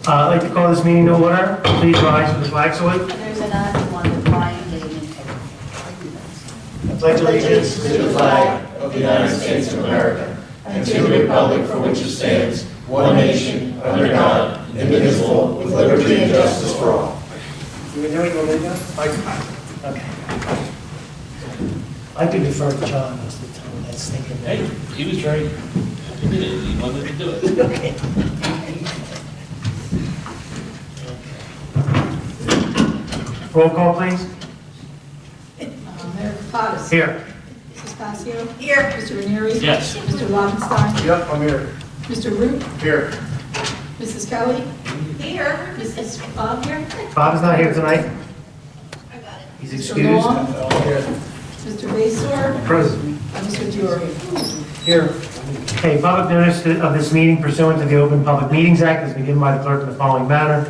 I'd like to call this meeting to order. Please rise for the flag salute. There's an act on the flying lady. I pledge allegiance to the flag of the United States of America and to the republic for which it stands, one nation, under God, indivisible, with liberty and justice for all. You were doing okay. I could defer to John most of the time. That's thinking. Hey, he was very, he did it, he wanted to do it. Okay. Roll call, please. Mayor Potts. Here. Mrs. Pasio. Here. Mr. Ranieri. Yes. Mr. Lobenstein. Yep, I'm here. Mr. Root. Here. Mrs. Kelly. Here. Mrs. Bob here. Bob is not here tonight. I got it. He's Mr. excused. Long. Mr. Basor. Present. And Mr. Diori. Here. Okay, public notice of this meeting pursuant to the Open Public Meetings Act is given by the clerk in the following manner.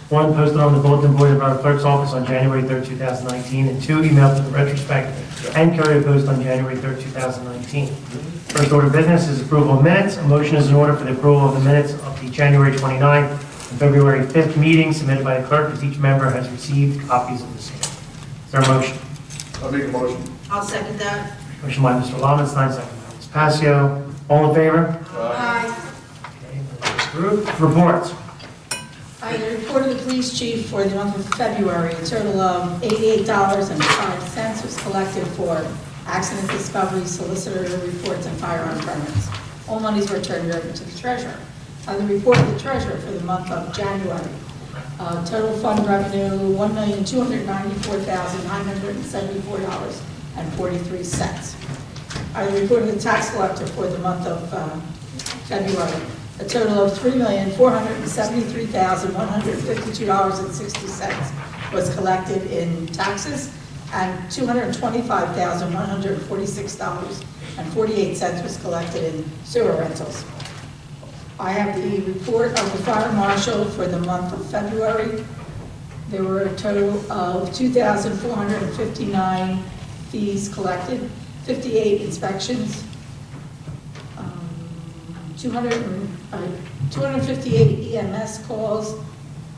1, posted on the bulletin board of the Borough Clerk's office on January 3rd, 2019, and 2, emailed to the retrospect and courier post on January 3rd, 2019. First order of business is approval of minutes. A motion is in order for the approval of the minutes of the January 29th and February 5th meeting submitted by the clerk, as each member has received copies of the same. Is there a motion? I'll make a motion. I'll second that. Motion by Mr. Lobenstein, second by Ms. Pasio. All in favor? Aye. Okay, group reports. I reported the police chief for the month of February. A total of $88.05 was collected for accident discovery, solicitor reports, and firearm permits. All monies were turned over to the treasurer. The report of the treasurer for the month of January. Total fund revenue, $1,294,974.43. I reported the tax collector for the month of February. A total of $3,473,152.60 was collected in taxes, and $225,146.48 was collected in sewer rentals. I have the report of the fire marshal for the month of February. There were a total of 2,459 fees collected, 58 inspections, 258 EMS calls,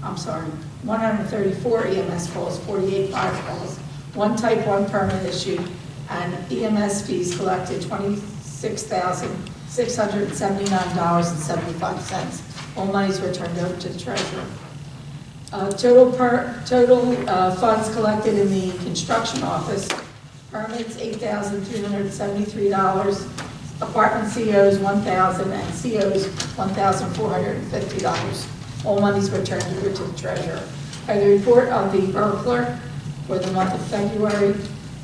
134 EMS calls, 48 fire calls, 1 type 1 permit issued, and EMS fees collected $26,679.75. All monies were turned over to the treasurer. Total funds collected in the construction office: permits $8,373, apartment COs $1,000, and COs $1,450. All monies were turned over to the treasurer. By the report of the borough clerk for the month of February,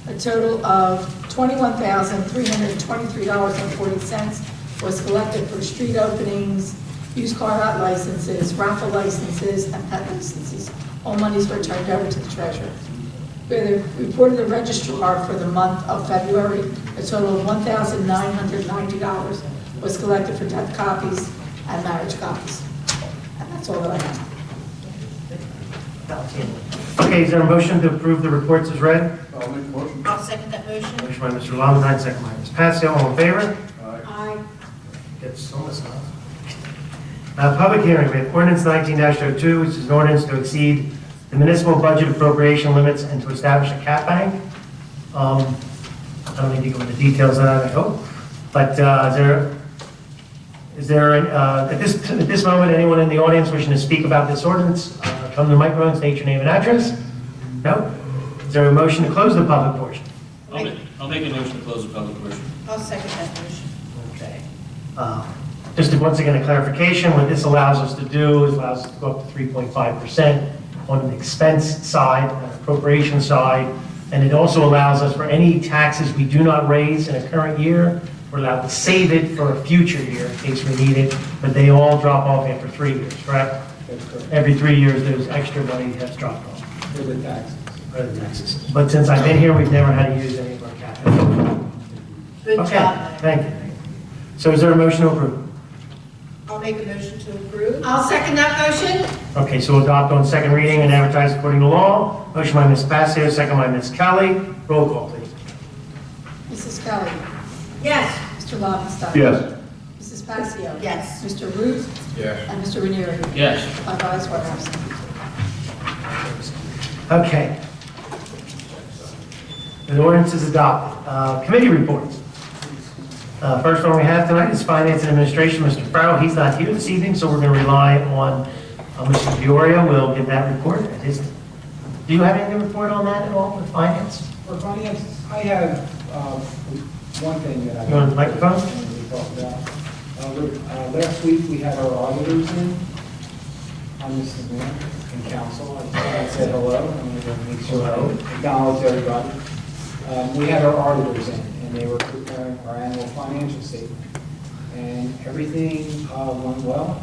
a total of $21,323.40 was collected for street openings, used car lot licenses, raffle licenses, and pet licenses. All monies were turned over to the treasurer. By the report of the registrar for the month of February, a total of $1,990 was collected for death copies and marriage copies. And that's all that I have. Okay, is there a motion to approve the reports as read? I'll make a motion. I'll second that motion. Motion by Mr. Lobenstein, second by Ms. Pasio. All in favor? Aye. Gets so much stuff. Public hearing, we have ordinance 19-02, which is an ordinance to exceed the municipal budget appropriation limits and to establish a cap bank. I don't need to go into details of that, I hope. But is there at this moment, anyone in the audience wishing to speak about this ordinance? Come to the microphone, state your name and address. No? Is there a motion to close the public portion? I'll make a motion to close the public portion. I'll second that motion. Okay. Just once again, a clarification, what this allows us to do is allows us to go up to 3.5% on the expense side, appropriation side, and it also allows us for any taxes we do not raise in a current year, we're allowed to save it for a future year in case we need it, but they all drop off after 3 years, correct? Every 3 years, there's extra money that's dropped off. For the taxes. For the taxes. But since I've been here, we've never had to use any of our capital. Good Okay, job. thank you. So is there a motion to approve? I'll make a motion to approve. I'll second that motion. Okay, so we'll adopt on second reading and advertise according to law. Motion by Ms. Passio, second by Ms. Kelly. Roll call, please. Mrs. Kelly. Yes. Mr. Lobenstein. Yes. Mrs. Passio. Yes. Mr. Ruth. Yes. And Mr. Ranieri. Yes. 5 ayes, 1 absent. Okay. The ordinance is adopted. Committee reports. First one we have tonight is Finance and Administration. Mr. Farrell, he's not here this evening, so we're going to rely on Mr. Fioria. Will give that report. Do you have anything to report on that at all with finance? For finance, I have one thing that I. You want the microphone? wanted to talk about. Last week, we had our auditors in on this event in council. I said hello. I'm going to make sure I acknowledge everybody. We had our auditors in, and they were preparing our annual financial statement. And everything went well.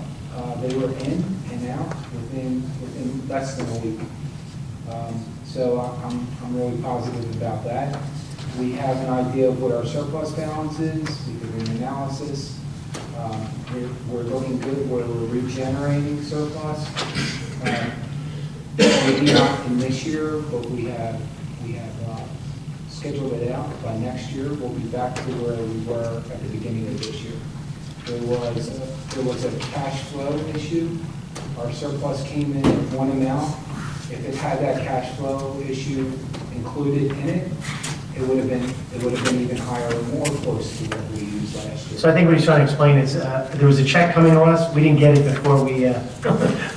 They were in and out within less than a week. So I'm really positive about that. We have an idea of what our surplus balance is. We did an analysis. We're looking good. We're regenerating surplus. Maybe not in this year, but we have scheduled it out. By next year, we'll be back to where we were at the beginning of this year. There was a cash flow issue. Our surplus came in at one amount. If it had that cash flow issue included in it, it would have been even higher or more close to what we used last year. So I think what he's trying to explain is there was a check coming to us. We didn't get it before we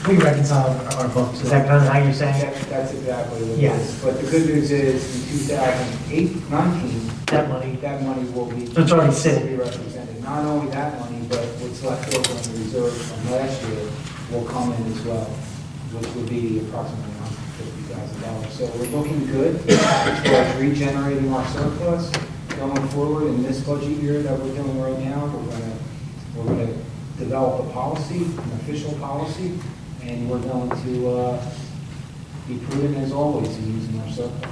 we reconciled our books. Is that kind of how you're saying it? That's exactly what it Yes. is. But the good news is in 2019, That money. that money will be. So it's already sitting. will be represented. Not only that money, but what's left over in the reserve from last year will come in as well, which would be approximately $150,000. So we're looking good as far as regenerating our surplus. Going forward in this budget year that we're doing right now, we're gonna develop a policy, an official policy, and we're going to be prudent as always in using our surplus.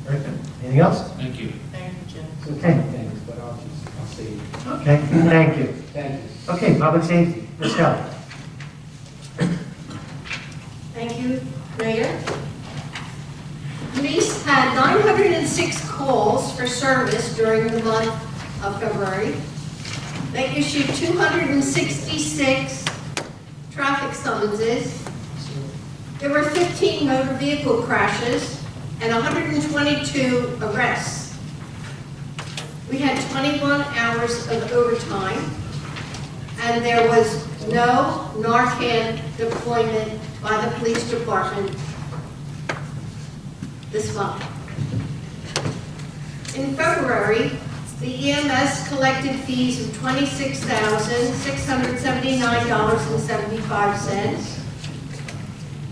Very good. Anything else? Thank you. Thank you, Jim. So Okay. some things, but I'll save it. Okay, thank you. Thank you. Okay, public safety. Ms. Kelly. Thank you, Mayor. Police had 906 calls for service during the month of February. They issued 266 traffic summonses. There were 15 motor vehicle crashes and 122 arrests. We had 21 hours of overtime, and there was no Narcan deployment by the police department this month. In February, the EMS collected fees of $26,679.75.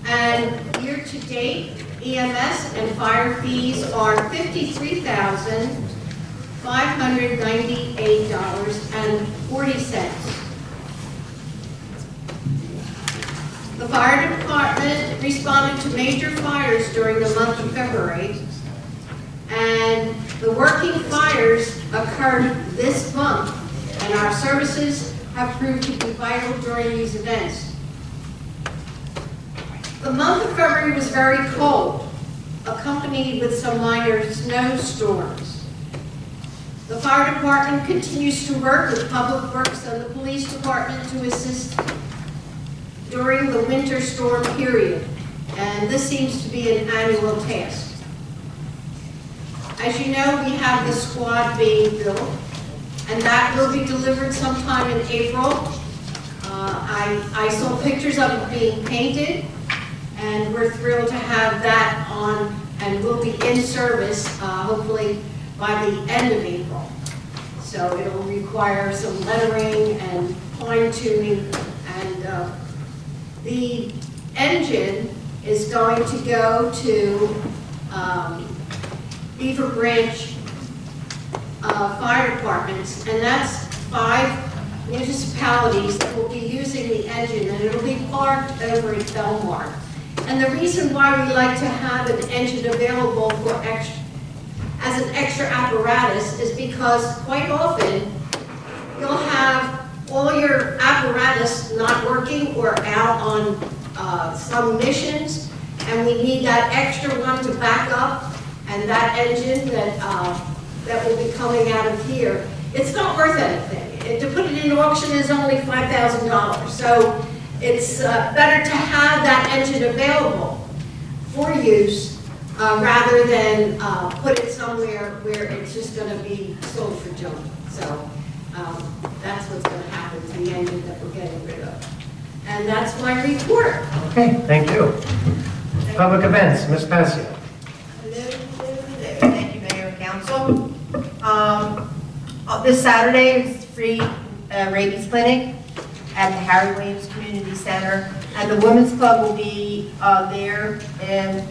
And year-to-date, EMS and fire fees are $53,598.40. The fire department responded to major fires during the month of February, and the working fires occurred this month, and our services have proved to be vital during these events. The month of February was very cold, accompanied with some minor snowstorms. The fire department continues to work with Public Works and the police department to assist during the winter storm period, and this seems to be an annual task. As you know, we have the squad being built, and that will be delivered sometime in April. I saw pictures of it being painted, and we're thrilled to have that on, and will be in service hopefully by the end of April. So it'll require some lettering and fine tuning, and the engine is going to go to Beaver Branch fire departments, and that's 5 municipalities that will be using the engine, and it'll be parked over at Belmar. And the reason why we like to have an engine available for as an extra apparatus is because quite often you'll have all your apparatus not working or out on some missions, and we need that extra one to back up, and that engine that will be coming out of here, it's not worth anything. to put it in auction is only $5,000. So it's better to have that engine available for use rather than put it somewhere where it's just going to be sold for junk. So that's what's going to happen to the engine that we're getting rid of. And that's my report. Okay, thank you. Public events, Ms. Passia. Thank you, Mayor and Council. This Saturday is free rabies clinic at the Harry Williams Community Center, and the Women's Club will be there, and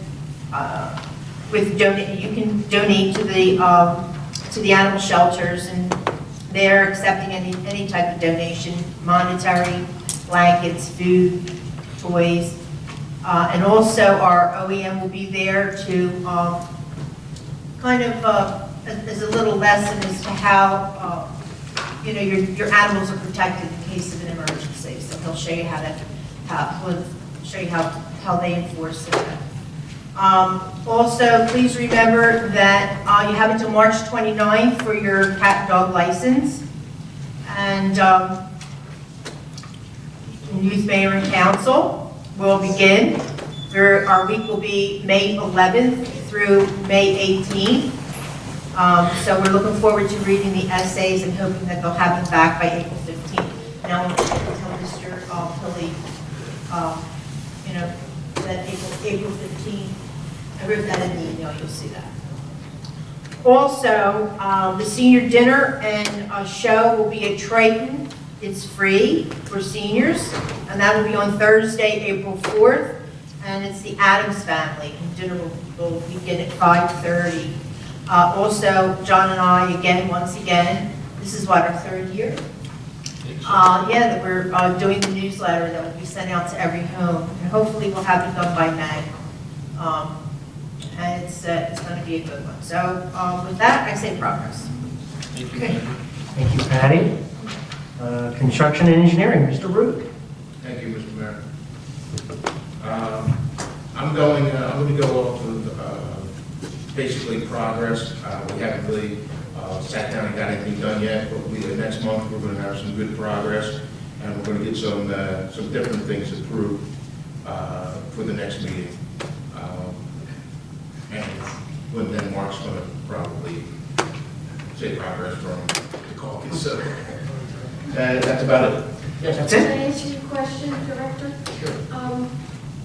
with you can donate to the animal shelters, and they're accepting any type of donation, monetary, blankets, food, toys. And also our OEM will be there to kind of as a little lesson as to how your animals are protected in case of an emergency. So he'll show you how they enforce it. Also, please remember that you have until March 29th for your cat and dog license. And Youth Mayor and Council will begin. Our week will be May 11th through May 18th. So we're looking forward to reading the essays and hoping that they'll have them back by April 15th. Now, I'll tell Mr. Pilley, that April 15th, I wrote that in the email, you'll see that. Also, the senior dinner and show will be at Triton. It's free for seniors, and that will be on Thursday, April 4th, and it's the Addams family. And dinner will begin at 5:30. Also, John and I, once again, this is what, our third year? That we're doing the newsletter that will be sent out to every home, and hopefully we'll have it done by May. And it's going to be a good one. So with that, I say progress. Thank you. Okay. Thank you, Patty. Construction and engineering, Mr. Root. Thank you, Mr. Mayor. I'm going to go off of basically progress. We haven't really sat down and got anything done yet, but next month we're going to have some good progress, and we're going to get some different things approved for the next meeting. And then Mark's going to probably say progress from the caucus. So that's about it. That's Can it? I ask you a question, Director? Sure.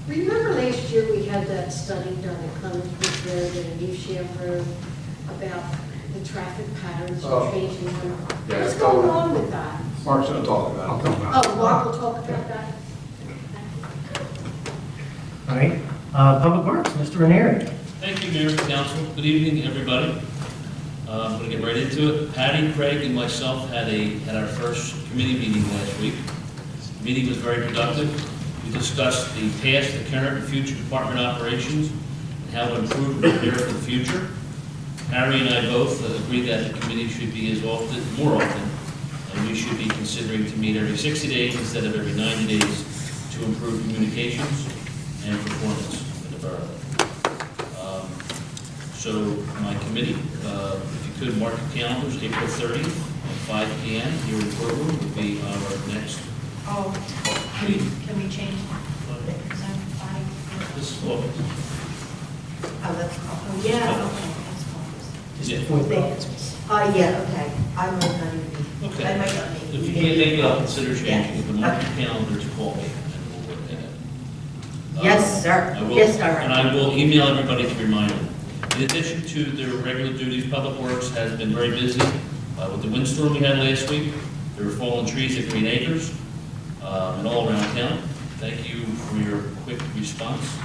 Remember last year we had that study done at Clemens Road and New Sham Road about the traffic patterns Oh. and changing them? Yeah, What's it's going going on with that? Mark's going to talk about it. Oh, Mark will talk about that? All right. Public Works, Mr. Ranieri. Thank you, Mayor and Council. Good evening, everybody. I'm going to get right into it. Patty, Craig, and myself had our first committee meeting last week. The meeting was very productive. We discussed the past, the current, and future department operations, and how to improve and prepare for the future. Harry and I both agreed that the committee should be more often, and we should be considering to meet every 60 days instead of every 90 days to improve communications and performance in the borough. So my committee, if you could mark your calendars, April 30th at 5 p.m. here in the courtroom would be our next meeting. Can we change the consent item? This is August. Yeah. Is it? Yeah, okay. I might not even be. Okay. I might not be. If you can't make it, I'll consider changing Yeah. it, but mark your calendar to call me and we'll work that out. Yes, sir. I will- Yes, sir. And I will email everybody to remind them. In addition to their regular duties, Public Works has been very busy with the windstorm we had last week. There were fallen trees at Green Acres and all around town. Thank you for your quick response,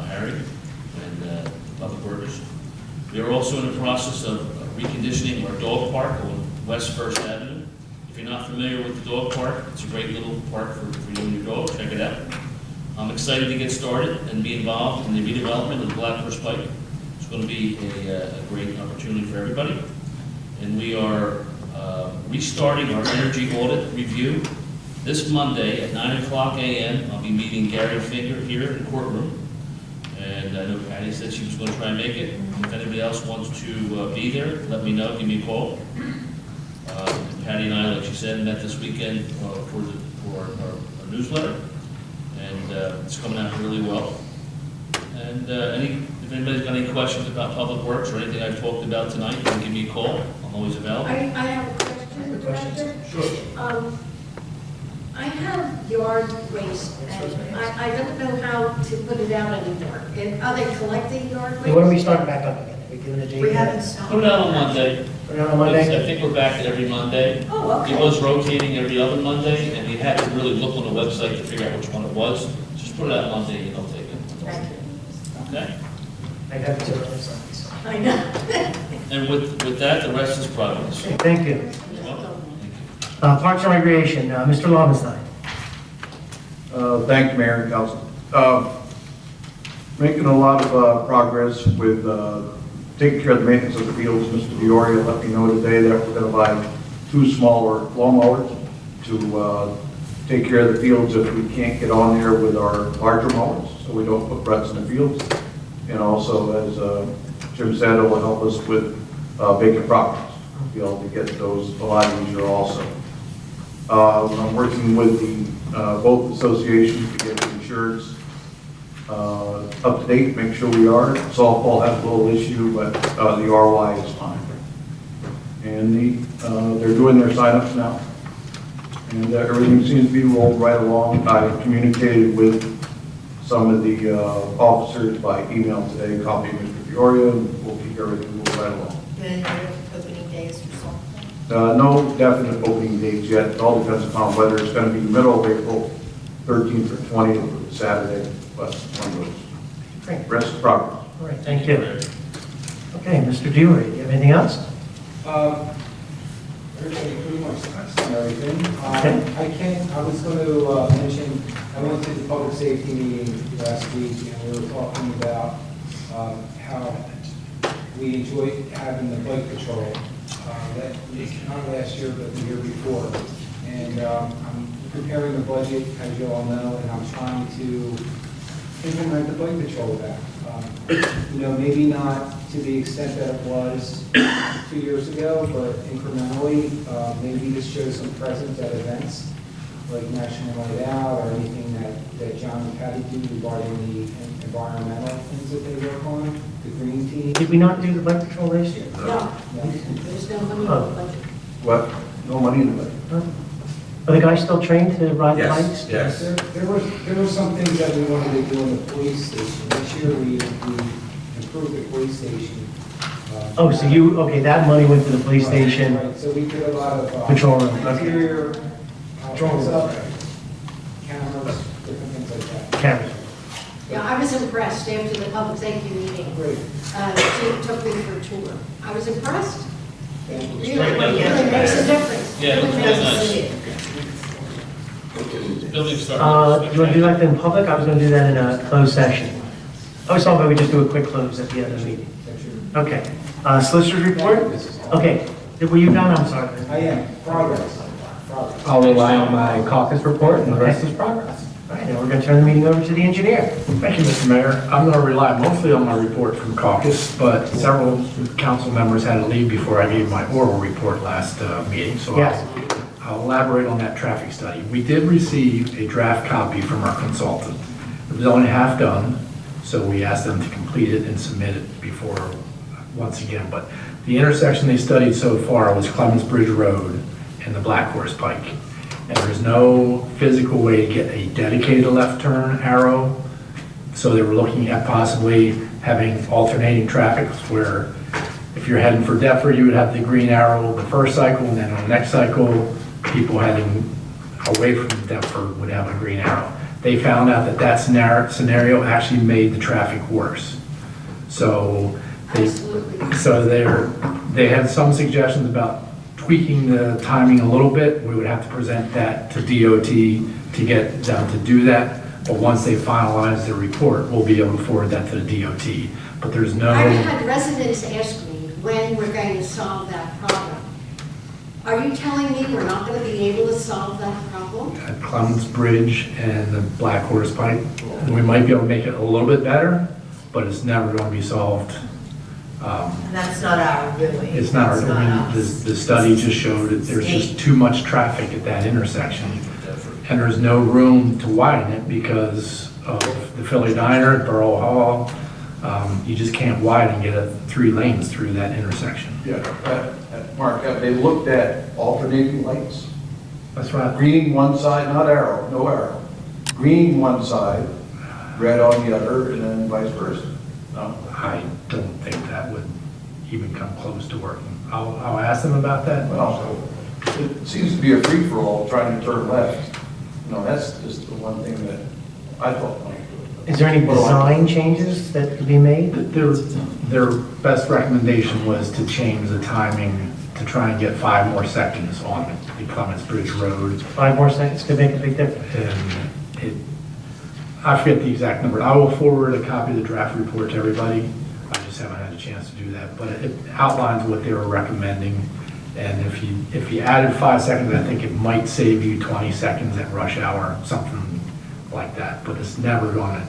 Harry, and the Public Workers. We are also in the process of reconditioning our dog park on West First Avenue. If you're not familiar with the dog park, it's a great little park for you and your dog. Check it out. I'm excited to get started and be involved in the redevelopment of the Black Horse Pike. It's going to be a great opportunity for everybody. And we are restarting our energy audit review this Monday at 9 o'clock a.m. I'll be meeting Gary Finger here in the courtroom. And I know Patty said she was going to try and make it. If anybody else wants to be there, let me know. Give me a call. Patty and I, like she said, met this weekend for our newsletter, and it's coming out really well. And if anybody's got any questions about Public Works or anything I've talked about tonight, you can give me a call. I'm always available. I have a question, Director. Sure. I have yard waste, and I don't know how to put it out anymore. Are they collecting yard waste? Hey, when are we starting back up again? Are we giving a date? We haven't yet? stopped. Put it out on Monday. Put it out on Monday? I think we're back at every Monday. Oh, okay. It was rotating every other Monday, and you had to really look on the website to figure out which one it was. Just put it out Monday, and they'll take it. Thank you. Okay? I have to on Sundays. I know. And with that, the rest is progress. Okay, thank you. You're welcome. Parks and Recreation, Mr. Lobenstein. Thank you, Mayor and Council. Making a lot of progress with taking care of the maintenance of the fields. Mr. Dioria let me know today that we're going to buy 2 smaller lawnmowers to take care of the fields if we can't get on there with our larger mowers, so we don't put ruts in the fields. And also, as Jim said, it will help us with vacant properties. We'll be able to get those a lot easier also. I'm working with the both associations to get the insurance up to date, make sure we are. Softball has a little issue, but the RY is fine. And they're doing their signups now. And everything seems to be rolled right along. I communicated with some of the officers by email today, copying Mr. Fioria, and we'll keep everything moving right along. The opening days or something. No definite opening dates yet. It all depends upon whether it's going to be middle of April, 13th or 20th, or Saturday, but one of those. Great. Rest of progress. All right, thank you. Okay, Mr. Dewey, do you have anything else? Everybody pretty much touched on everything. Okay. I was going to mention, I went to the public safety meeting last week, and we were talking about how we enjoy having the bike patrol, not last year, but the year before. And I'm preparing the budget, as you all know, and I'm trying to implement the bike patrol back. Maybe not to the extent that it was 2 years ago, but incrementally, maybe just show some presence at events like National Night Out or anything that John and Patty do regarding the environmental things that they work on, the green team. Did we not do the bike patrol last year? No, there's no money in the budget. What? No money in the budget. Huh? Are the guys still trained to ride the bikes? Yes. There were some things that we wanted to do in the police station. This year, we improved the police station. Oh, so that money went to the police station. Right, so we did a lot of Patrol room, okay. interior, Patrol room. cameras, different things like that. Cameras. Yeah, I was impressed after the public safety meeting. Great. She took me for a tour. I was impressed. Thank you. Really, really makes a difference. Yeah, it looks Really really makes a nice. difference. Building Do started. you want to do that in public? I was going to do that in a closed session. I was thought we would just do a quick close at the end of the meeting. Okay. Solicitor's report? Okay. Were you done? I'm sorry. I am. Progress. I'll rely on my caucus report, and the rest is progress. All right, now we're going to turn the meeting over to the engineer. Thank you, Mr. Mayor. I'm going to rely mostly on my report from caucus, but several council members had to leave before I gave my oral report last meeting, so Yes. I'll elaborate on that traffic study. We did receive a draft copy from our consultant. It was only half done, so we asked them to complete it and submit it before, once again. But the intersection they studied so far was Clemens Bridge Road and the Black Horse Pike. And there's no physical way to get a dedicated left turn arrow. So they were looking at possibly having alternating traffic where if you're heading for Deptford, you would have the green arrow the first cycle, and then on the next cycle, people heading away from Deptford would have a green arrow. They found out that that scenario actually made the traffic worse. So they had some suggestions about tweaking the timing a little bit. We would have to present that to DOT to get them to do that. But once they finalize the report, we'll be able to forward that to the DOT. But there's no... I've had residents ask me when we're going to solve that problem. Are you telling me we're not going to be able to solve that problem? At Clemens Bridge and the Black Horse Pike, we might be able to make it a little bit better, but it's never going to be solved And that's not our doing. It's not, That's I mean, us. the study just showed that there's just too much traffic at that intersection. And there's no room to widen it because of the Philly Diner, Borough Hall. You just can't widen and get 3 lanes through that intersection. Yeah, Mark, have they looked at alternating lights? That's right. Green one side, not arrow, no arrow. Green one side, red on the other, and then vice versa. No? I don't think that would even come close to working. I'll ask them about that. Well, it seems to be a free-for-all trying to turn left. That's just the one thing that I thought might do it. Is there any design changes that could be made? Their best recommendation was to change the timing to try and get 5 more seconds on the Clements Bridge Road. 5 more seconds could make a big difference. And I forget the exact number. I will forward a copy of the draft report to everybody. I just haven't had a chance to do that, but it outlines what they were recommending. And if you added 5 seconds, I think it might save you 20 seconds at rush hour, something like that. But it's never going to,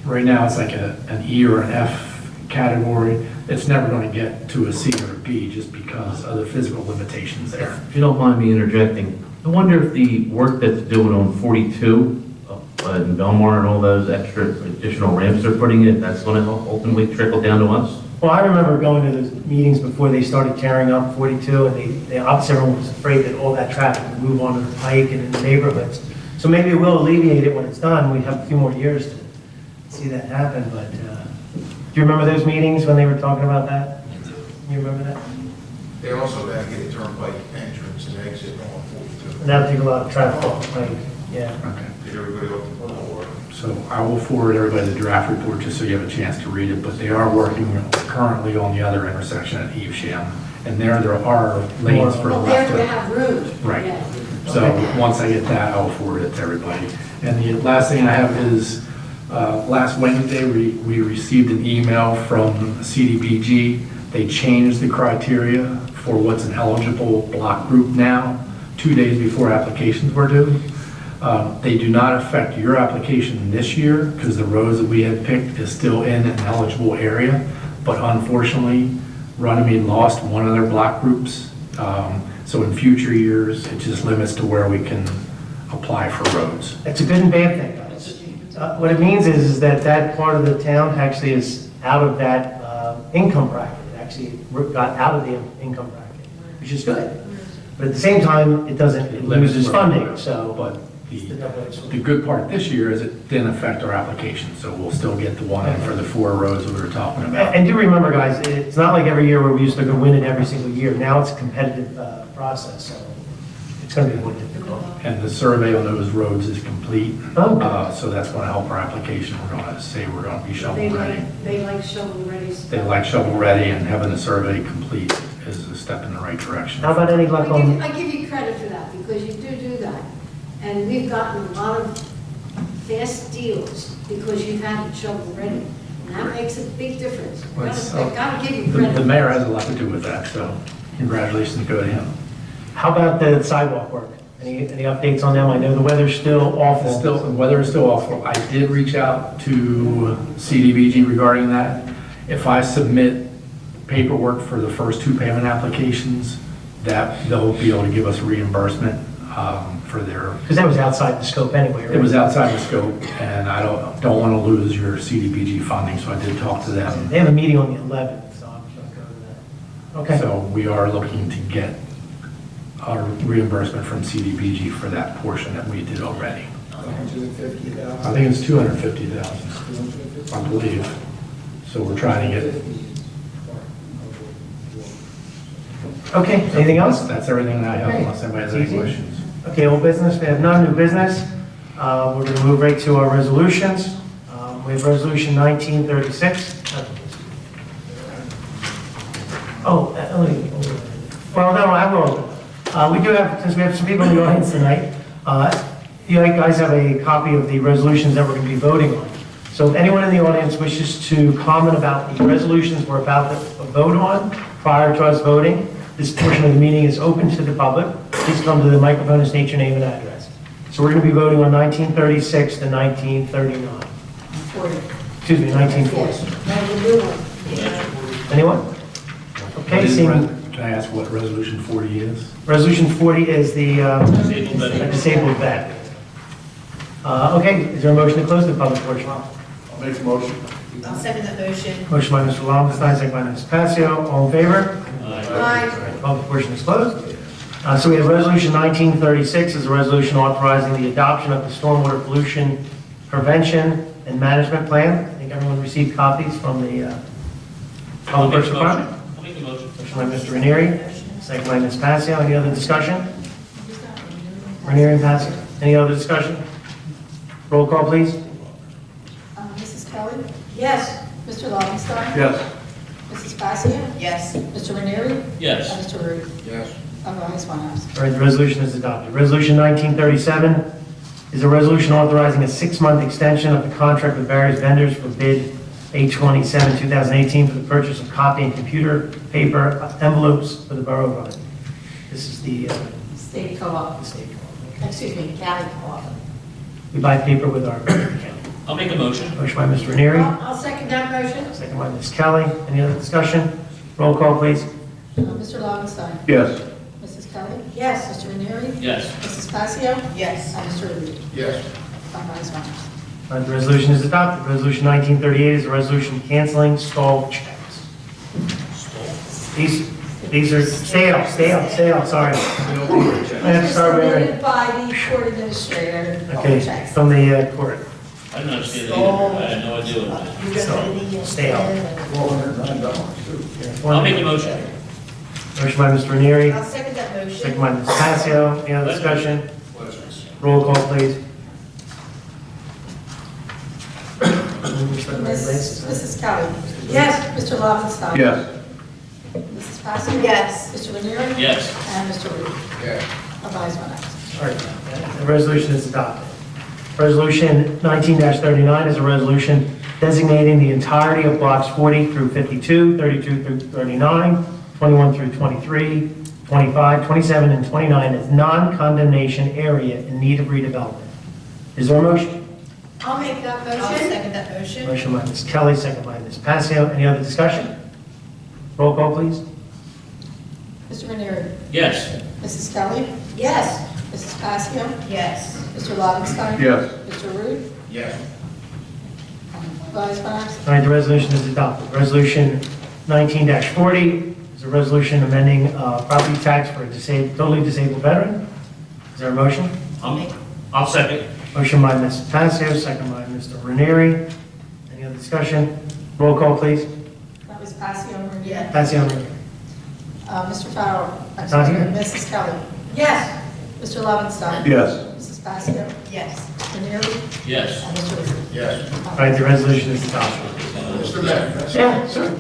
right now it's like an E or an F category. It's never going to get to a C or a B just because of the physical limitations there. If you don't mind me interjecting, I wonder if the work that's doing on 42 in Belmar and all those extra additional ramps they're putting in, that's going to ultimately trickle down to us? Well, I remember going to those meetings before they started tearing up 42, and obviously everyone was afraid that all that traffic would move onto the pike and in the neighborhoods. So maybe it will alleviate it when it's done. We have a few more years to see that happen, but do you remember those meetings when they were talking about that? You remember that? They also got to get a turnpike entrance and exit on 42. And that would take a lot of traffic off the pike, yeah. Okay. Get everybody off the corner. So I will forward everybody the draft report just so you have a chance to read it, but they are working currently on the other intersection at Evesham. And there are lanes for Well, there left. we have room. Right. Yeah. So once I get that, I'll forward it to everybody. And the last thing I have is, last Wednesday, we received an email from CDBG. They changed the criteria for what's an eligible block group now, 2 days before applications were due. They do not affect your application this year because the roads that we had picked is still in an eligible area. But unfortunately, Runnemede lost one of their block groups. So in future years, it just limits to where we can apply for roads. It's a good and bad thing, guys. What it means is that that part of the town actually is out of that income bracket. It actually got out of the income bracket, which is good. But at the same time, it loses funding, so. But the good part this year is it didn't affect our application, so we'll still get the one in for the 4 roads we were talking about. And do remember, guys, it's not like every year where we used to go win it every single year. Now it's a competitive process, so it's going to be more difficult. And the survey on those roads is complete. Oh, good. So that's going to help our application. We're going to say we're going to be shovel ready. They like shovel ready stuff. They like shovel ready, and having the survey complete is a step in the right direction. How about any luck on, I give you credit for that, because you do that. And we've gotten a lot of fast deals because you've had it shovel ready. And that makes a big difference. I've got to give you The credit. mayor has a lot to do with that, so congratulations go to him. how about the sidewalk work? Any updates on them? I know the weather's still awful. The weather is still awful. I did reach out to CDBG regarding that. If I submit paperwork for the first 2 payment applications, that they'll be able to give us reimbursement for their. Because that was outside the scope anyway, right? It was outside the scope, and I don't want to lose your CDBG funding, so I did talk to them. They have a meeting on the 11th, so I'm going to go to that. Okay. So we are looking to get our reimbursement from CDBG for that portion that we did already. 150,000. I think it's 250,000, I believe. So we're trying to get, Okay, anything else? that's everything that I have, Okay. unless anybody has any Easy. questions. Okay, old business, we have none, new business. We're going to move right to our resolutions. We have resolution 1936. Oh, well, no, I will. We do have, since we have some people in the audience tonight, you guys have a copy of the resolutions that we're going to be voting on. So if anyone in the audience wishes to comment about the resolutions we're about to vote on prior to us voting, this portion of the meeting is open to the public. Please come to the microphone and state your name and address. So we're going to be voting on 1936 to 1939. Excuse me, 1940. Yes, no, the new one. Anyone? What Okay, is seeing, Can I ask what Resolution 40 is? Resolution 40 is the Disabled veteran. disabled vet. Okay, is there a motion to close the public portion? I'll make a motion. I'll second that motion. Motion by Mr. Lobenstein, second by Ms. Passio. All in favor? Aye. Public portion is closed. So we have Resolution 1936 is a resolution authorizing the adoption of the Stormwater Pollution Prevention and Management Plan. I think everyone received copies from the Public Works Department. I'll make a motion. Motion by Mr. Ranieri, second by Ms. Passio. Any other discussion? Ranieri and Passio. Any other discussion? Roll call, please. Mrs. Kelly? Yes. Mr. Lobenstein? Yes. Mrs. Passio? Yes. Mr. Ranieri? Yes. And Mr. Rude? Yes. Five ayes, one absent. All right, the resolution is adopted. Resolution 1937 is a resolution authorizing a 6-month extension of the contract with various vendors for bid 827-2018 for the purchase of copy and computer paper envelopes for the Borough of Runnemede. This is the State co-op, state co-op. excuse me, county co-op. We buy paper with our account. I'll make a motion. Motion by Mr. Ranieri, I'll second that motion. second by Ms. Kelly. Any other discussion? Roll call, please. Mr. Lobenstein? Yes. Mrs. Kelly? Yes. Mr. Ranieri? Yes. Mrs. Passio? Yes. And Mr. Rude? Yes. Five ayes, one absent. All right, the resolution is adopted. Resolution 1938 is a resolution canceling stall checks. These are stale, sorry. I have to start with Submitted by the court administrator. all Okay, checks. from the court. I didn't understand that either. I had no idea what it was. Stale. I'll make a motion. Motion by Mr. Ranieri, I'll second that motion. second by Ms. Passio. Any other discussion? Roll call, please. Mrs. Kelly? Yes. Mr. Lobenstein? Yes. Mrs. Passio? Yes. Mr. Ranieri? Yes. And Mr. Rude? Yes. Five ayes, one absent. All right, the resolution is adopted. Resolution 19-39 is a resolution designating the entirety of blocks 40 through 52, 32 through 39, 21 through 23, 25, 27, and 29 as non-condemnation area in need of redevelopment. Is there a motion? I'll make that I'll motion. second that motion. Motion by Ms. Kelly, second by Ms. Passio. Any other discussion? Roll call, please. Mr. Ranieri? Yes. Mrs. Kelly? Yes. Mrs. Passio? Yes. Mr. Lobenstein? Yes. Mr. Rude? Yes. Five ayes, one absent. All right, the resolution is adopted. Resolution 19-40 is a resolution amending property tax for a totally disabled veteran. Is there a motion? I'll second. Motion by Ms. Passio, second by Mr. Ranieri. Any other discussion? Roll call, please. That was Passio and Ranieri. Yeah. Passio. Ranieri. Mr. Farrell? Not here. Mrs. Kelly? Yes. Mr. Lobenstein? Yes. Mrs. Passio? Yes. Ranieri? Yes. And Mr. Rude? Yes. All right, the resolution is adopted. Mr. Mayor? Yeah, sure.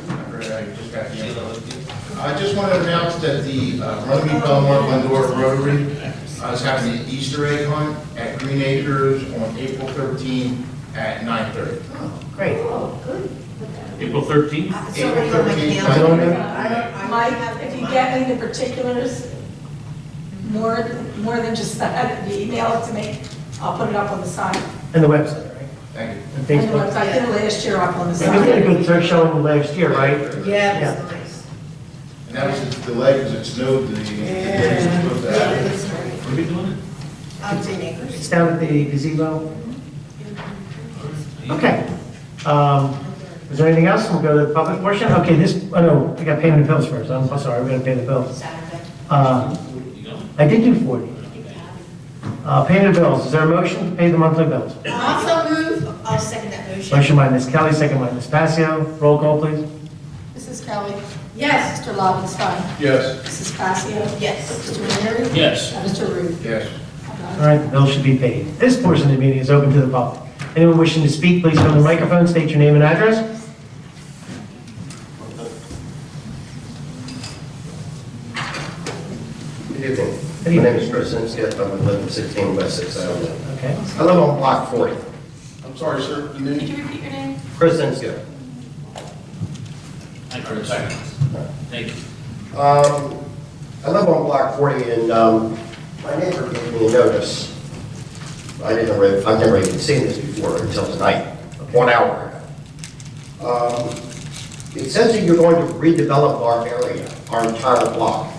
I just want to announce that the Runnemede Belmar Glendora Rotary is having an Easter egg hunt at Green Acres on April 13 at 9:30. Great. April 13th? It's already on my Is it on calendar. there? Mike, if you get me the particulars, more than just that, if you email it to me, I'll put it up on the site. And the website, right? Thank you. And And the Facebook. website, I did it last year up on the We did a site. good search showing last year, right? Yeah, it Yeah. was nice. And that was delayed because it snowed the day it was supposed to happen. Where are we doing it? Green Acres. It's down at the gazebo. Okay. Is there anything else? We'll go to the public portion. Okay, oh no, we got payment of bills first. I'm sorry, we got to pay the bills. Saturday. You go? I did do 40. Payment of bills. Is there a motion to pay the monthly bills? Also move. I'll second that motion. Motion by Ms. Kelly, second by Ms. Passio. Roll call, please. Mrs. Kelly? Yes. Mr. Lobenstein? Yes. Mrs. Passio? Yes. Mr. Ranieri? Yes. And Mr. Rude? Yes. All right, the bill should be paid. This portion of the meeting is open to the public. Anyone wishing to speak, please come to the microphone, state your name and address. Good evening. My name is Chris Inskett. I live at 16 West 6th Avenue. Okay. I live on Block 40. I'm sorry, sir. The name? Could you repeat your name? Chris Inskett. Thank you. Thank you. I live on Block 40, and my neighbor gave me a notice. I've never even seen this before until tonight, 1 hour ago. It says that you're going to redevelop our area, our entire block.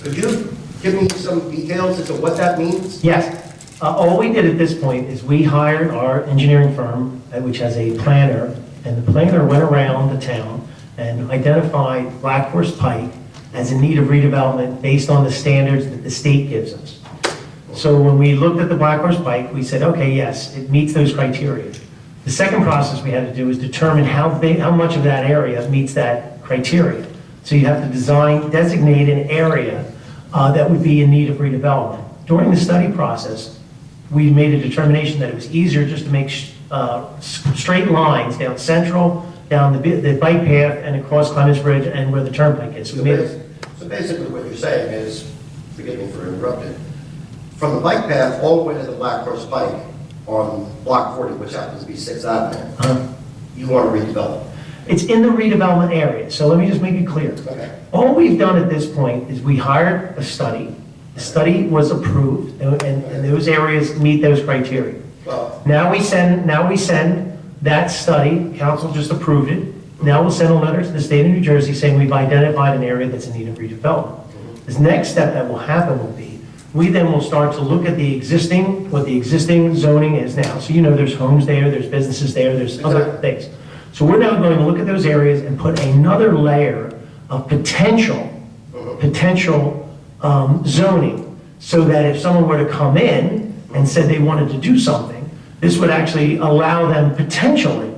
Could you give me some details as to what that means? Yes. All we did at this point is we hired our engineering firm, which has a planner, and the planner went around the town and identified Black Horse Pike as in need of redevelopment based on the standards that the state gives us. So when we looked at the Black Horse Pike, we said, okay, yes, it meets those criteria. The second process we had to do is determine how much of that area meets that criteria. So you have to designate an area that would be in need of redevelopment. During the study process, we made a determination that it was easier just to make straight lines down Central, down the bike path, and across Clemens Bridge, and where the turnpike is. So basically what you're saying is, forgive me for interrupting, from the bike path all the way to the Black Horse Pike on Block 40, which happens to be 6th Avenue, you want to redevelop. It's in the redevelopment area, so let me just make it clear. Okay. All we've done at this point is we hired a study. The study was approved, and those areas meet those criteria. Well, Now we send that study, council just approved it. Now we'll send a letter to the state of New Jersey saying we've identified an area that's in need of redevelopment. This next step that will happen will be, we then will start to look at what the existing zoning is now. So there's homes there, there's businesses there, there's other things. So we're now going to look at those areas and put another layer of potential zoning, so that if someone were to come in and said they wanted to do something, this would actually allow them potentially,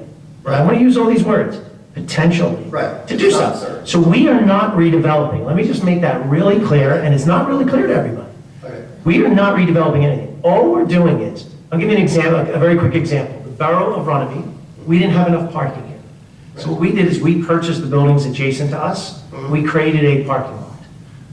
I want to use all these words, potentially, Right. to do something. So we are not redeveloping. Let me just make that really clear, and it's not really clear to everybody. okay. We are not redeveloping anything. All we're doing is, I'll give you an example, a very quick example. The Borough of Runnemede, we didn't have enough parking here. So what we did is we purchased the buildings adjacent to us. We created a parking lot.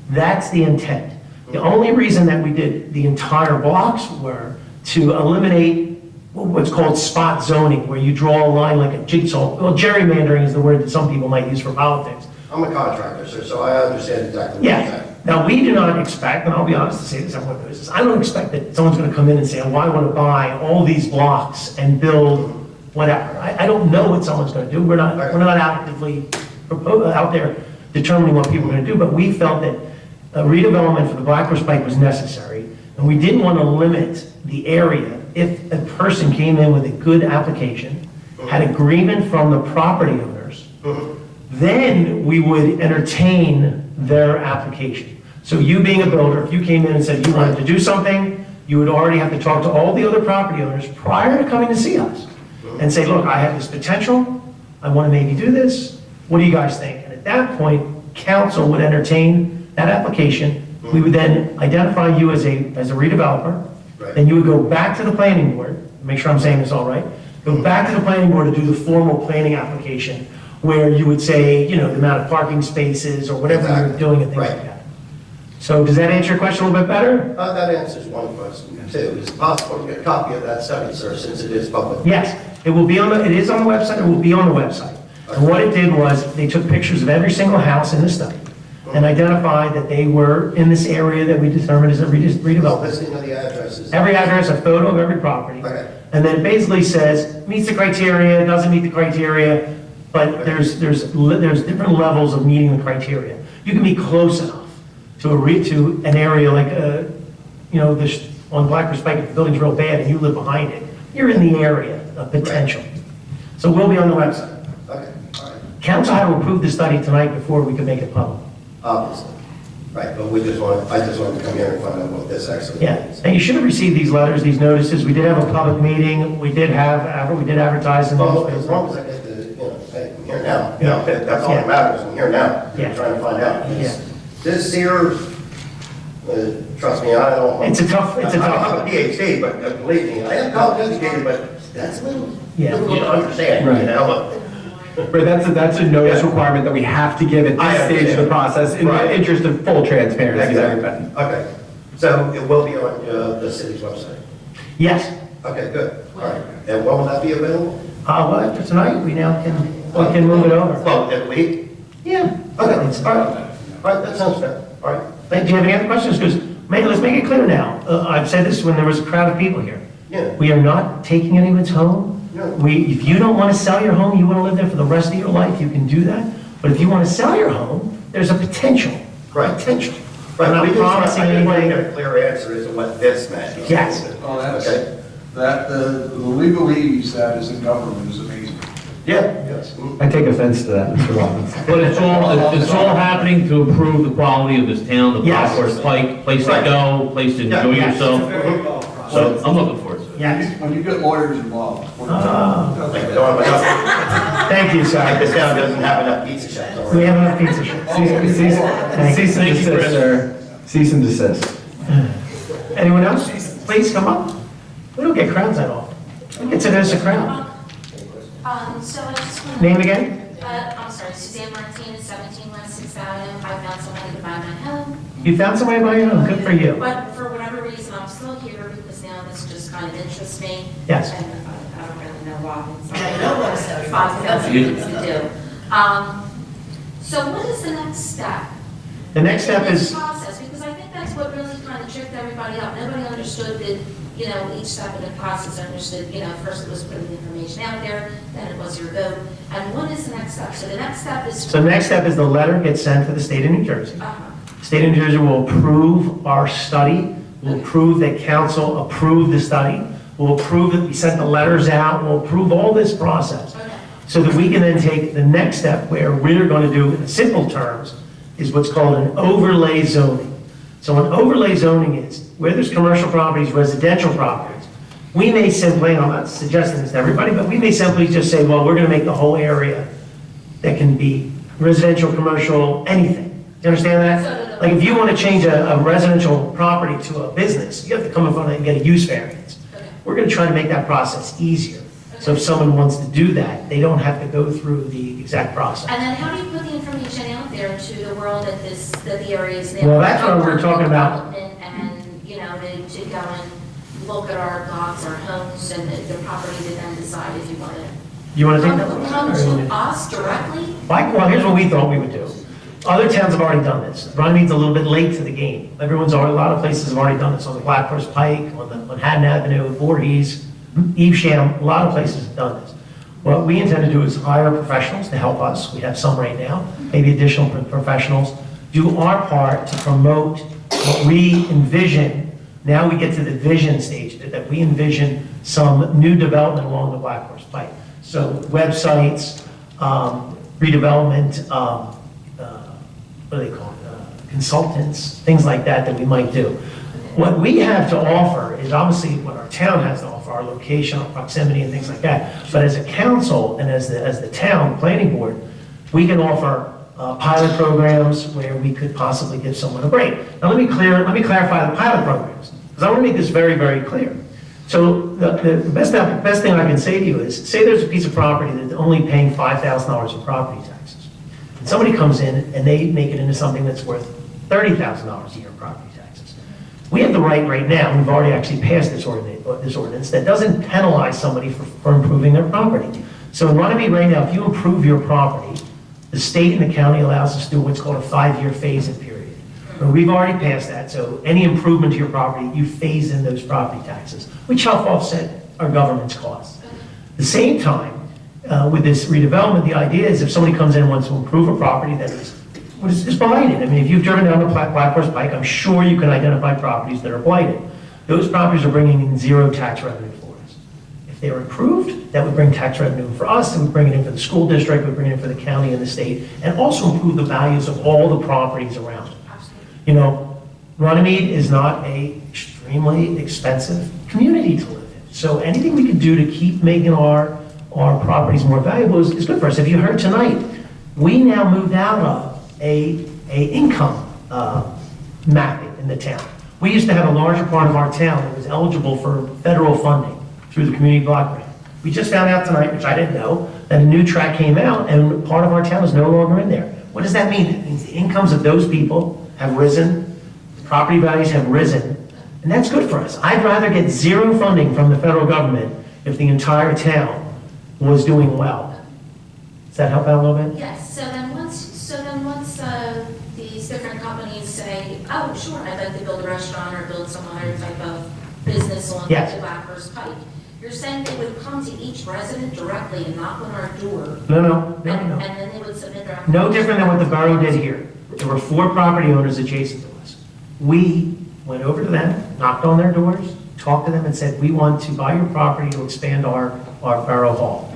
That's the intent. The only reason that we did the entire blocks were to eliminate what's called spot zoning, where you draw a line like a jigsaw. Well, gerrymandering is the word that some people might use for politics. I'm a contractor, sir, so I understand exactly what you're Yeah. saying. Now, we do not expect, and I'll be honest to say this, everyone knows this, I don't expect that someone's going to come in and say, well, I want to buy all these blocks and build whatever. I don't know what someone's going to do. We're not actively out there determining what people are going to do, but we felt that a redevelopment for the Black Horse Pike was necessary, and we didn't want to limit the area. If a person came in with a good application, had agreement from the property owners, then we would entertain their application. So you being a builder, if you came in and said you wanted to do something, you would already have to talk to all the other property owners prior to coming to see us and say, look, I have this potential, I want to maybe do this, what do you guys think? And at that point, council would entertain that application. We would then identify you as a redeveloper. Right. Then you would go back to the planning board, make sure I'm saying this all right, go back to the planning board to do the formal planning application, where you would say, the amount of parking spaces or whatever you're doing and things like Right. that. So does that answer your question a little bit better? That answers one question, too. Is it possible to get a copy of that study, sir, since it is public? Yes, it is on the website, it will be on the website. And what it did was, they took pictures of every single house in the study and identified that they were in this area that we determined as a redevelopment. Listing of the addresses. Every address, a photo of every property. Okay. And then it basically says, meets the criteria, doesn't meet the criteria, but there's different levels of meeting the criteria. You can be close enough to an area like, on Black Horse Pike, if the building's real bad and you live behind it, you're in the area of potential. So we'll be on the website. Okay, all right, Council had to approve the study tonight before we could make it public. obviously. Right, but I just wanted to come here and find out what this actually Yeah, means. and you should have received these letters, these notices. We did have a public meeting. We did advertise in the Well, as newspaper. long as I get hey, I'm here now. Yeah. That's all that matters, I'm here now. Yeah. I'm trying to find out. Yeah. This here, trust me, I don't. It's a tough. I'm a PhD, but believe me, I am college educated, but that's a little difficult to understand, Right. you know? Right, that's a notice requirement that we have to give at I this stage of the understand. process in Right. the interest of full transparency to everybody. Okay, so it will be on the city's website? Yes. Okay, good, all right. And when will that be available? Well, after tonight, we can move it over. Well, in a week? Yeah. Okay, It's- all right, that sounds fair, all right. Do you have any other questions? Because, let's make it clear now. I've said this when there was a crowd of people here. Yeah. We are not taking anyone's home. No. If you don't want to sell your home, you want to live there for the rest of your life, you can do that. But if you want to sell your home, there's a potential. Right. Potential. Right, I'm not we just want promising to anything. get a clear answer as to what this meant. Yes. Oh, that's, Okay? that, the legalese that is in government is amazing. Yeah, yes. I take offense to that, Mr. Robbins. But it's all happening to improve the quality of this town, the Yes. Black Horse Pike, place to Right. go, place to enjoy Yeah. yourself. So I'm looking forward to it. Yes. When you get lawyers involved. Ah. Like, we don't have enough, Thank you, like this sir. town doesn't have enough pizza shops. don't We we? have enough pizza shops. Cease and Thank you, desist, Chris. sir. Cease and desist. Anyone else? Please come up. We don't get crowds that often. We consider this a crowd. So I just want to... Name again? I'm sorry, Suzanne Martinez, 17 West 6th Avenue. I found somebody to buy my home. You found somebody to buy your home. Good for you. But for whatever reason, I'm still here because now this just kind of interests me. Yes. And I don't really know why. I know what's so fun to do. So what is the next step? The next step in this is, process, because I think that's what really kind of tripped everybody up. Nobody understood that, you know, each step of the process understood, you know, first it was putting the information out there, then it was your vote. And what is the next step? So the next step is... so the next step is the letter gets sent to the state of New Jersey. State of New Jersey will approve our study, will approve that council approved the study, will approve that we sent the letters out, will approve all this process. Okay. So that we can then take the next step where we're going to do, in simple terms, is what's called an overlay zoning. So an overlay zoning is where there's commercial properties, residential properties. We may simply, and I'm not suggesting this to everybody, but we may simply just say, well, we're going to make the whole area that can be residential, commercial, anything. Do you understand that? Like if you want to change a residential property to a business, you have to come in front of it and get a use variance. We're going to try to make that process easier. So if someone wants to do that, they don't have to go through the exact process. And then how do you put the information out there to the world that that the area is there? Well, that's what we're talking about. And, you know, to go and look at our blocks, our homes, and the property to then decide if you want to. You want to take that? Come Or you to wanna- us directly? Well, here's what we thought we would do. Other towns have already done this. Runnemede's a little bit late to the game. A lot of places have already done this, on the Black Horse Pike, on Haddon Avenue, Voorhees, Evesham, a lot of places have done this. What we intend to do is hire professionals to help us. We have some right now, maybe additional professionals. Do our part to promote what we envision. Now we get to the vision stage, that we envision some new development along the Black Horse Pike. So websites, redevelopment, what do they call it, consultants, things like that we might do. What we have to offer is obviously what our town has to offer, our location, our proximity, and things like that. But as a council and as the town planning board, we can offer pilot programs where we could possibly give someone a break. Now let me clarify the pilot programs, because I want to make this very, very clear. So the best thing I can say to you is, say there's a piece of property that's only paying $5,000 in property taxes. And somebody comes in and they make it into something that's worth $30,000 a year in property taxes. We have the right now, we've already actually passed this ordinance that doesn't penalize somebody for improving their property. So in Runnemede right now, if you improve your property, the state and the county allows us to do what's called a 5-year phase-in period. But we've already passed that, so any improvement to your property, you phase in those property taxes, which help offset our government's costs. At the same time, with this redevelopment, the idea is if somebody comes in and wants to improve a property that is blighted. I mean, if you've driven down the Black Horse Pike, I'm sure you can identify properties that are blighted. Those properties are bringing in zero tax revenue for us. If they were improved, that would bring tax revenue for us, it would bring it in for the school district, it would bring it in for the county and the state, and also improve the values of all the properties around it. You know, Runnemede is not a extremely expensive community to live in. So anything we can do to keep making our properties more valuable is good for us. If you heard tonight, we now moved out of a income mapping in the town. We used to have a larger part of our town that was eligible for federal funding through the community block grant. We just found out tonight, which I didn't know, that a new track came out and part of our town is no longer in there. What does that mean? It means the incomes of those people have risen, the property values have risen, and that's good for us. I'd rather get zero funding from the federal government if the entire town was doing well. Does that help out a little bit? Yes, so then once these different companies say, oh, sure, I'd like to build a restaurant or build some other type of business on Yes. the Black Horse Pike, You're saying they would come to each resident directly and knock on our door? No. And then they would submit their application? No different than what the borough did here. There were 4 property owners adjacent to us. We went over to them, knocked on their doors, talked to them and said, we want to buy your property to expand our borough hall.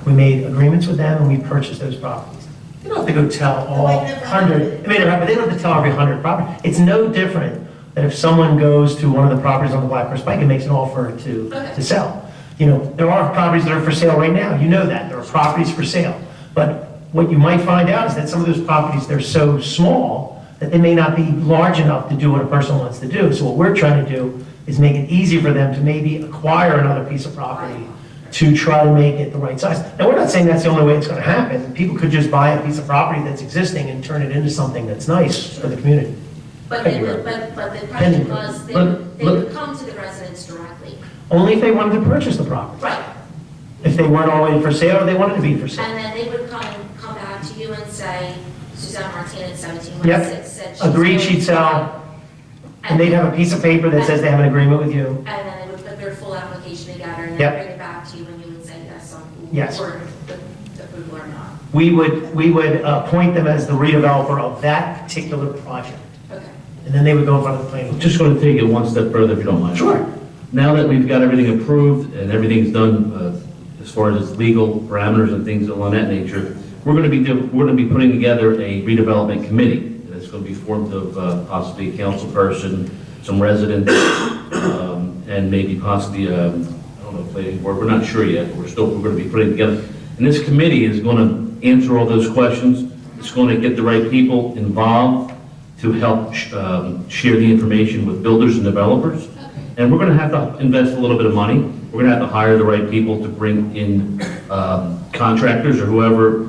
We made agreements with them and we purchased those properties. You don't have to go tell all 100, I mean, but they don't have to tell every 100 property. It's no different than if someone goes to one of the properties on the Black Horse Pike and makes an offer to sell. You know, there are properties that are for sale right now. You know that. There are properties for sale. But what you might find out is that some of those properties, they're so small that they may not be large enough to do what a person wants to do. So what we're trying to do is make it easy for them to maybe acquire another piece of property to try to make it the right size. Now, we're not saying that's the only way it's going to happen. People could just buy a piece of property that's existing and turn it into something that's nice for the community. But they would, but the question was, they would come to the residents directly. Only if they wanted to purchase the property. Right. If they weren't already for sale or they wanted to be for sale. And then they would come back to you and say, Suzanne Martinez, 1716, Yep. said she's Agreed, going she'd to sell. And they'd have a piece of paper that says they have an agreement with you. And then they would put their full application together and Yep. then bring it back to you and you would say yes, Yes. or the approval or not. We would appoint them as the redeveloper of that particular project. Okay. And then they would go in front of the planning. Just going to take it one step further, if you don't mind. Sure. Now that we've got everything approved and everything's done as far as its legal parameters and things along that nature, we're going to be putting together a redevelopment committee. And it's going to be formed of possibly a council person, some residents, and maybe possibly, I don't know, planning board. We're not sure yet. We're going to be putting together. And this committee is going to answer all those questions. It's going to get the right people involved to help share the information with builders and developers. And we're going to have to invest a little bit of money. We're going to have to hire the right people to bring in contractors or whoever,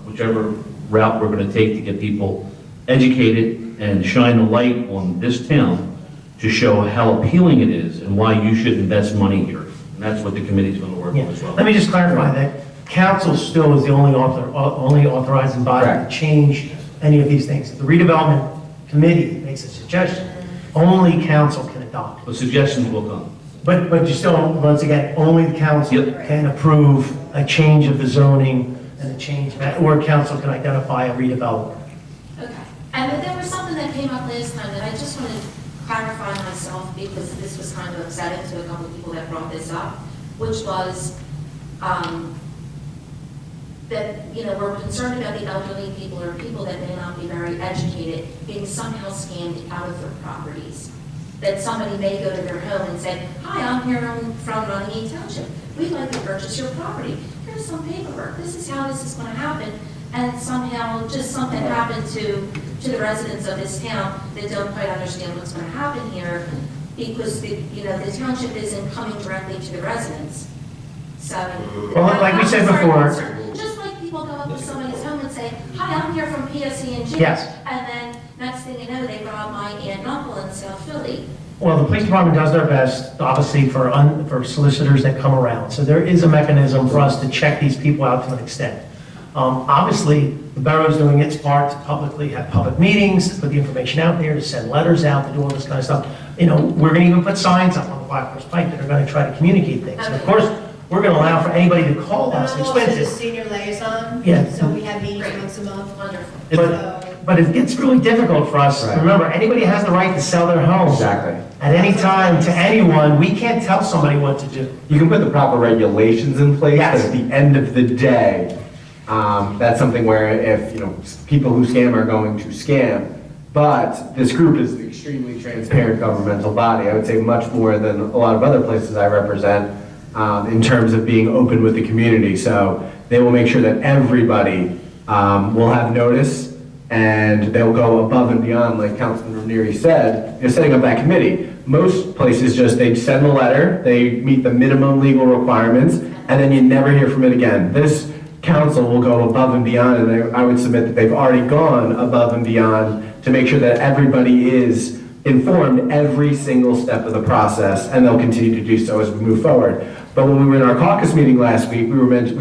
whichever route we're going to take to get people educated and shine a light on this town to show how appealing it is and why you should invest money here. And that's what the committee's going to work on as well. Let me just clarify that council still is the only authorizing body to change any of these things. If the redevelopment committee makes a suggestion, only council can adopt. The suggestions will come. But you still, once again, only the council can approve a change of the zoning and a change, or council can identify a redeveloper. Okay. And then there was something that came up last time that I just wanted to clarify myself because this was kind of upsetting to a couple of people that brought this up, which was that, you know, we're concerned about the elderly people or people that may not be very educated being somehow scammed out of their properties. That somebody may go to their home and say, hi, I'm here from Runnemede Township. We'd like to purchase your property. Here's some paperwork. This is how this is going to happen. And somehow just something happened to the residents of this town that don't quite understand what's going to happen here because the township isn't coming directly to the residents. So, Well, like we said before. Just like people go up to somebody's home and say, hi, I'm here from PSE&G. Yes. And then next thing you know, they rob my aunt and uncle in South Philly. Well, the police department does their best, obviously, for solicitors that come around. So there is a mechanism for us to check these people out to an extent. Obviously, the borough's doing its part to publicly have public meetings, to put the information out there, to send letters out, to do all this kind of stuff. You know, we're going to even put signs up on the Black Horse Pike that are going to try to communicate things. And of course, we're going to allow for anybody to call us and I'm explain also the it. senior liaison. Yeah. So we have meetings once a month. Wonderful. But it gets really difficult for us. Right. Remember, anybody has the right to sell their home. Exactly. At any time to anyone. We can't tell somebody what to do. You can put the proper regulations in place, Yes. but at the end of the day, that's something where if, people who scam are going to scam, but this group is an extremely transparent governmental body. I would say much more than a lot of other places I represent in terms of being open with the community. So they will make sure that everybody will have notice and they'll go above and beyond, like Councilman Ranieri said, setting up that committee. Most places they send a letter, they meet the minimum legal requirements, and then you never hear from it again. This council will go above and beyond, and I would submit that they've already gone above and beyond to make sure that everybody is informed every single step of the process, and they'll continue to do so as we move forward. But when we were in our caucus meeting last week, we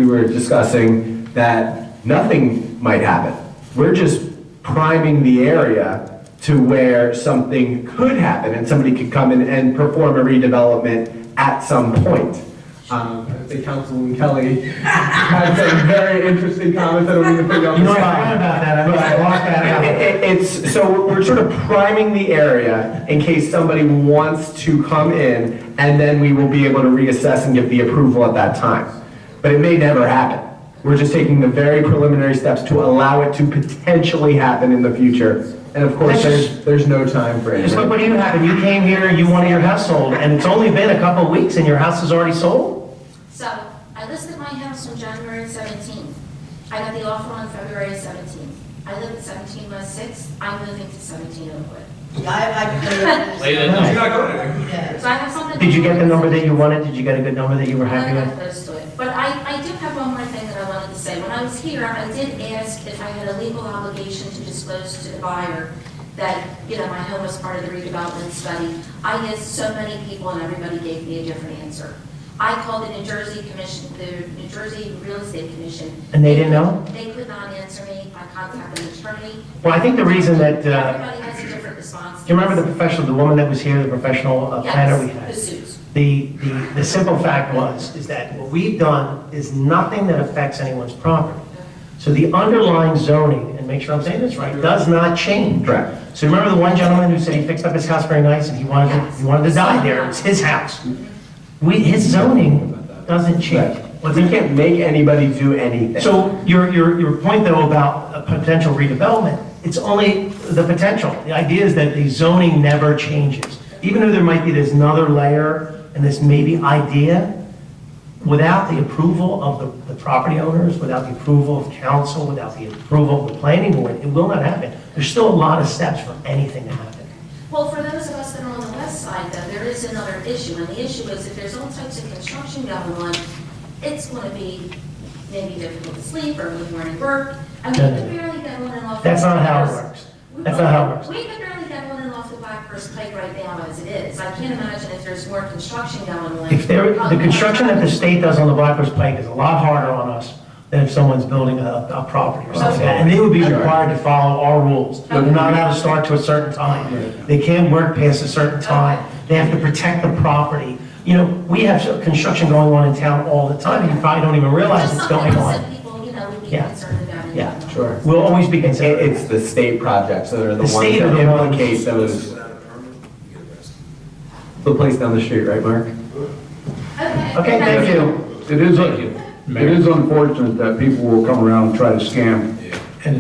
were discussing that nothing might happen. We're just priming the area to where something could happen and somebody could come in and perform a redevelopment at some point. I would say Councilwoman Kelly had some very interesting comments. I don't mean to put you on You the know, I spot. forgot about that, I must have blocked that out. It's, so we're sort of priming the area in case somebody wants to come in, and then we will be able to reassess and give the approval at that time. But it may never happen. We're just taking the very preliminary steps to allow it to potentially happen in the future. And of course, there's no time frame. Just look what you happened, you came here, you wanted your house sold, and it's only been a couple of weeks and your house is already sold? So I listed my house on January 17th. I got the offer on February 17th. I live at 17 West 6th. I'm moving to 17 Oakwood. Lay that down. So I have something. Did you get the number that you wanted? Did you get a good number that you were happy I with? got close to it. But I do have one more thing that I wanted to say. When I was here, I did ask if I had a legal obligation to disclose to the buyer that, you know, my home was part of the redevelopment study. I asked so many people and everybody gave me a different answer. I called the New Jersey Commission, the New Jersey Real Estate Commission. And they didn't know? They could not answer me. I contacted an attorney. Well, I think the reason that, Everybody has a different response. do you remember the professional, the woman that was here, the professional planner we had? Yes, the suits. The simple fact is that what we've done is nothing that affects anyone's property. So the underlying zoning, and make sure I'm saying this right, does not change. Correct. So remember the one gentleman who said he fixed up his house very nice and he wanted to die there, it's his house. His zoning doesn't change. We can't make anybody do anything. So your point though about a potential redevelopment, it's only the potential. The idea is that the zoning never changes. Even though there might be this another layer and this maybe idea, without the approval of the property owners, without the approval of council, without the approval of the planning board, it will not happen. There's still a lot of steps for anything to happen. Well, for those of us that are on the west side, though, there is another issue, and the issue is if there's all types of construction going on, it's going to be maybe difficult to sleep or when you're in work. I mean, we could barely get on and off. That's not how it works. That's not how it works. We could barely get on and off the Blackhurst Pike right now as it is. I can't imagine if there's more construction going on. The construction that the state does on the Blackhurst Pike is a lot harder on us than if someone's building a property or something like that. And they would be required to follow our rules. They're not allowed to start to a certain time. They can't work past a certain time. They have to protect the property. You know, we have construction going on in town all the time, and you probably don't even realize it's going on. Just something else that people, you know, would be Yeah. concerned about. Yeah. Sure. We'll always be concerned. It's the state projects that are the The ones state that are the ones- implicate those. The place down the street, right, Mark? Okay, thank you. It is, Thank you. it is unfortunate that people will come around and try to scam,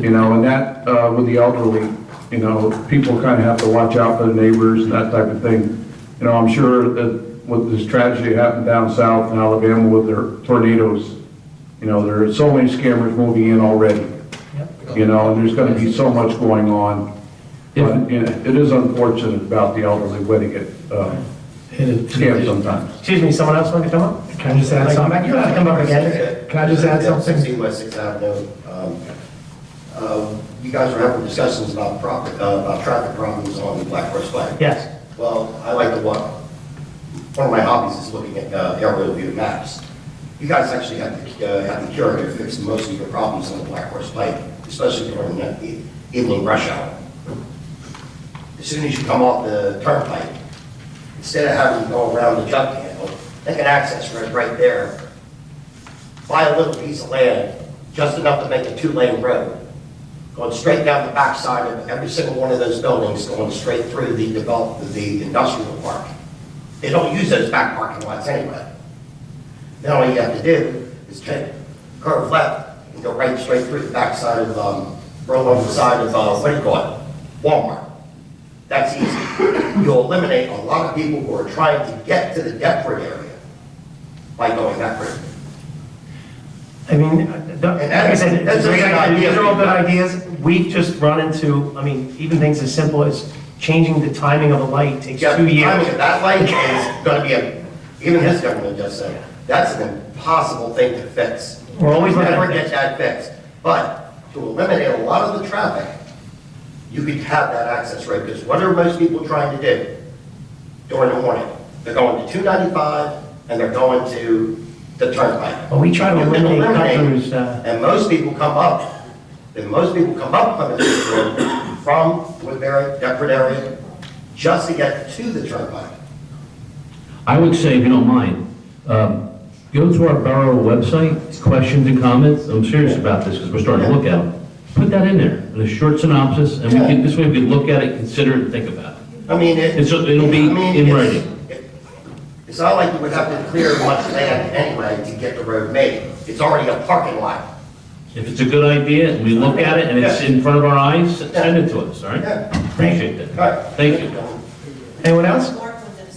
you know, and that, with the elderly, you know, people kind of have to watch out for the neighbors and that type of thing. You know, I'm sure that with this tragedy that happened down south in Alabama with their tornadoes, you know, there are so many scammers moving in already. You know, and there's gonna be so much going on. But, you know, it is unfortunate about the elderly when they get, scammed sometimes. Excuse me, someone else want to come up? Can I just add something? You have to come up again. Can I just add something? 16 West 6th Avenue. You guys are having discussions about traffic problems on Black Horse Way. Yes. Well, I like to walk. One of my hobbies is looking at aerial view maps. You guys actually have the cure to fix most of your problems on the Black Horse Pike, especially during the evening rush hour. As soon as you come off the turnpike, instead of having to go around the jump handle, make an access road right there. Buy a little piece of land, just enough to make a 2-lane road, going straight down the backside of every single one of those buildings, going straight through the industrial park. They don't use those back parking lots anyway. Then all you have to do is take curve left and go right straight through the backside of, roll on the side of, what do you call it? Walmart. That's easy. You'll eliminate a lot of people who are trying to get to the Deptford area by going that route. I mean, like I said, that's a good idea. these are all good ideas. We've just run into, I mean, even things as simple as changing the timing of a light takes Yeah, 2 the years. timing of that light is going to be even this government just said, that's an impossible thing to fix. We're always looking at Never things. get that fixed. But to eliminate a lot of the traffic, you could have that access road, because what are most people trying to do during the morning? They're going to 295 and they're going to the turnpike. Well, we try to You can eliminate eliminate- cut-throughs. And most people come up Plymouth Road from Woodbury, Deptford area, just to get to the turnpike. I would say, if you don't mind, Go to our borough website, questions and comments. I'm serious about this because we're starting to look at it. Put that in there, in a short synopsis, and we can, this way we can look at it, consider it, and think about it. I mean, It'll be in writing. It's not like you would have to clear much land anyway to get the road made. It's already a parking lot. If it's a good idea, and we look at it, and it's in front of our eyes, send it to us, all right? Appreciate that. All right. Thank you. Anyone else?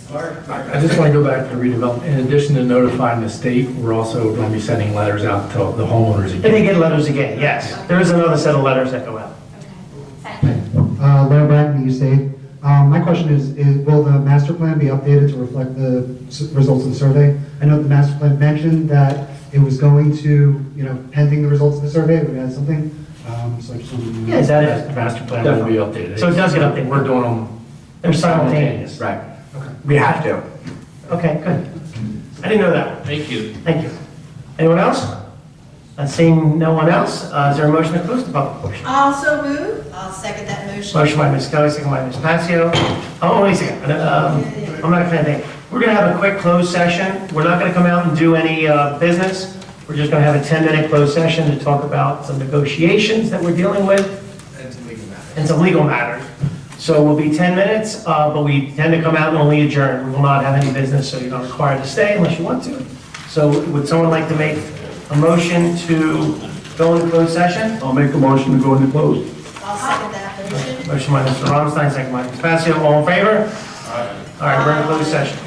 I just want to go back to the redevelopment. In addition to notifying the state, we're also going to be sending letters out to the homeowners And they again. get letters again, yes. There is another set of letters that go out. Larry Bratton, East State. My question is, will the master plan be updated to reflect the results of the survey? I know the master plan mentioned that it was going to, pending the results of the survey, it would add something. So I just wanted to know. Yeah, is that it? The master plan will be updated. So it does get updated. We're doing them They're simultaneous. Right. We have to. Okay, good. I didn't know that. Thank you. Thank you. Anyone else? Seeing no one else, is there a motion to close the public portion? Also move. I'll second that motion. Motion by Ms. Kelly, second by Ms. Passio. Oh, wait a second. I'm not going to think. We're going to have a quick closed session. We're not going to come out and do any business. We're just going to have a 10-minute closed session to talk about some negotiations that we're dealing with. And some legal matters. So we'll be 10 minutes, but we tend to come out and only adjourn. We will not have any business, so you're not required to stay unless you want to. So would someone like to make a motion to go into closed session? I'll make a motion to go into closed. I'll second that motion. Motion by Mr. Rammstein, second by Ms. Passio. All in favor? All right, we're in closed session.